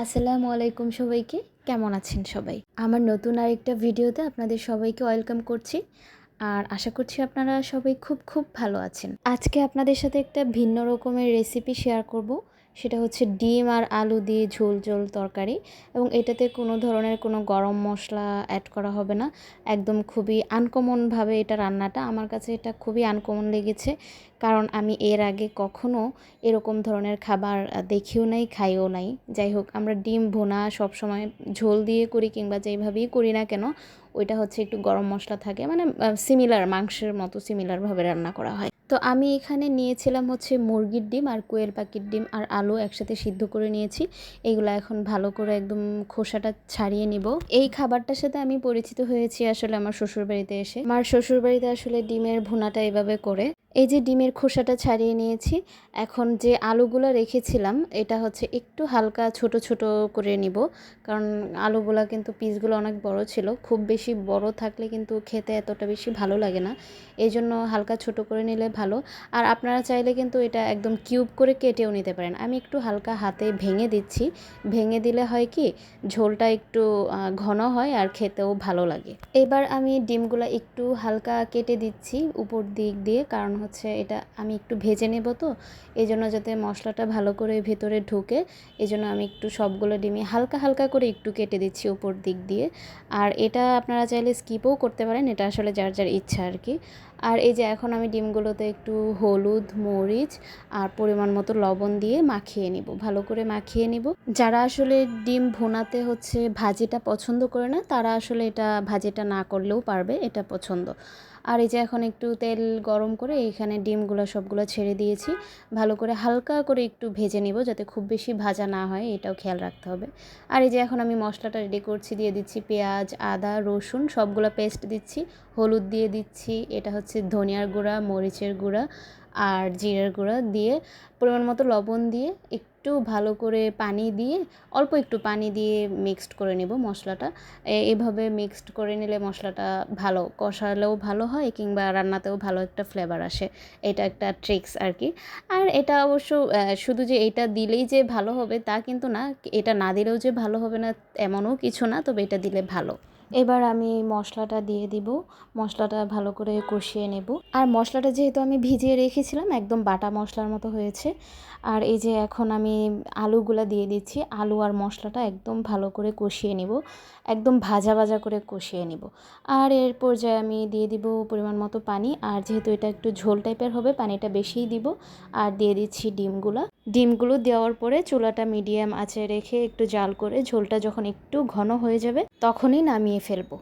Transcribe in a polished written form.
আসসালামু আলাইকুম সবাইকে। কেমন আছেন সবাই? আমার নতুন আরেকটা ভিডিওতে আপনাদের সবাইকে ওয়েলকাম করছি। আর আশা করছি আপনারা সবাই খুব ভালো আছেন। আজকে আপনাদের সাথে একটা ভিন্ন রকমের রেসিপি শেয়ার করব। সেটা হচ্ছে ডিম আর আলু দিয়ে ঝোল তরকারি, এবং এটাতে কোনো ধরনের কোনো গরম মশলা অ্যাড করা হবে না। একদম খুবই আনকমনভাবে এটা রান্নাটা। আমার কাছে এটা খুবই আনকমন লেগেছে, কারণ আমি এর আগে কখনো এরকম ধরনের খাবার দেখিও নাই, খাইও নাই। যাই হোক, আমরা ডিম ভুনা সবসময় ঝোল দিয়ে করি কিংবা যেইভাবেই করি না কেন, ওইটা হচ্ছে একটু গরম মশলা থাকে, মানে সিমিলার, মাংসের মতো সিমিলারভাবে রান্না করা হয়। তো আমি এখানে নিয়েছিলাম হচ্ছে মুরগির ডিম আর কোয়েল পাখির ডিম আর আলু একসাথে সিদ্ধ করে নিয়েছি। এইগুলো এখন ভালো করে একদম খোসাটা ছাড়িয়ে নিব। এই খাবারটার সাথে আমি পরিচিত হয়েছি আসলে আমার শ্বশুরবাড়িতে এসে। আমার শ্বশুরবাড়িতে আসলে ডিমের ভুনাটা এভাবে করে। এই যে ডিমের খোসাটা ছাড়িয়ে নিয়েছি, এখন যে আলুগুলো রেখেছিলাম এটা হচ্ছে একটু হালকা ছোট করে নিব, কারণ আলুগুলা কিন্তু পিসগুলো অনেক বড় ছিল। খুব বেশি বড় থাকলে কিন্তু খেতে এতটা বেশি ভালো লাগে না, এই জন্য হালকা ছোট করে নিলে ভালো। আর আপনারা চাইলে কিন্তু এটা একদম কিউব করে কেটেও নিতে পারেন। আমি একটু হালকা হাতে ভেঙে দিচ্ছি। ভেঙে দিলে হয় কি, ঝোলটা একটু ঘন হয় আর খেতেও ভালো লাগে। এবার আমি ডিমগুলো একটু হালকা কেটে দিচ্ছি উপর দিক দিয়ে, কারণ হচ্ছে এটা আমি একটু ভেজে নেব, তো এই জন্য যাতে মশলাটা ভালো করে ভেতরে ঢোকে, এই জন্য আমি একটু সবগুলো ডিমই হালকা করে একটু কেটে দিচ্ছি উপর দিক দিয়ে। আর এটা আপনারা চাইলে স্কিপও করতে পারেন, এটা আসলে যার যার ইচ্ছা আর কি। আর এই যে এখন আমি ডিমগুলোতে একটু হলুদ, মরিচ আর পরিমাণ মতো লবণ দিয়ে মাখিয়ে নিব, ভালো করে মাখিয়ে নিব। যারা আসলে ডিম ভুনাতে হচ্ছে ভাজিটা পছন্দ করে না, তারা আসলে এটা ভাজিটা না করলেও পারবে, এটা পছন্দ। আর এই যে এখন একটু তেল গরম করে এখানে ডিমগুলো সবগুলো ছেড়ে দিয়েছি। ভালো করে হালকা করে একটু ভেজে নিব, যাতে খুব বেশি ভাজা না হয়, এটাও খেয়াল রাখতে হবে। আর এই যে এখন আমি মশলাটা রেডি করছি, দিয়ে দিচ্ছি পেঁয়াজ, আদা, রসুন সবগুলো পেস্ট দিচ্ছি, হলুদ দিয়ে দিচ্ছি, এটা হচ্ছে ধনিয়ার গুঁড়া, মরিচের গুঁড়া আর জিরের গুঁড়া দিয়ে পরিমাণ মতো লবণ দিয়ে একটু ভালো করে পানি দিয়ে, অল্প একটু পানি দিয়ে মিক্সড করে নেব মশলাটা। এভাবে মিক্সড করে নিলে মশলাটা ভালো কষালেও ভালো হয়, কিংবা রান্নাতেও ভালো একটা ফ্লেভার আসে। এটা একটা ট্রিক্স আর কি। আর এটা অবশ্য শুধু যে এটা দিলেই যে ভালো হবে তা কিন্তু না, এটা না দিলেও যে ভালো হবে না এমনও কিছু না, তবে এটা দিলে ভালো। এবার আমি মশলাটা দিয়ে দিব, মশলাটা ভালো করে কষিয়ে নেব। আর মশলাটা যেহেতু আমি ভিজিয়ে রেখেছিলাম, একদম বাটা মশলার মতো হয়েছে। আর এই যে এখন আমি আলুগুলা দিয়ে দিচ্ছি, আলু আর মশলাটা একদম ভালো করে কষিয়ে নিব, একদম ভাজা করে কষিয়ে নিব। আর এর পর্যায়ে আমি দিয়ে দিব পরিমাণ মতো পানি, আর যেহেতু এটা একটু ঝোল টাইপের হবে পানিটা বেশিই দিব। আর দিয়ে দিচ্ছি ডিমগুলো দেওয়ার পরে চুলাটা মিডিয়াম আঁচে রেখে একটু জাল করে ঝোলটা যখন একটু ঘন হয়ে যাবে তখনই নামিয়ে ফেলবো।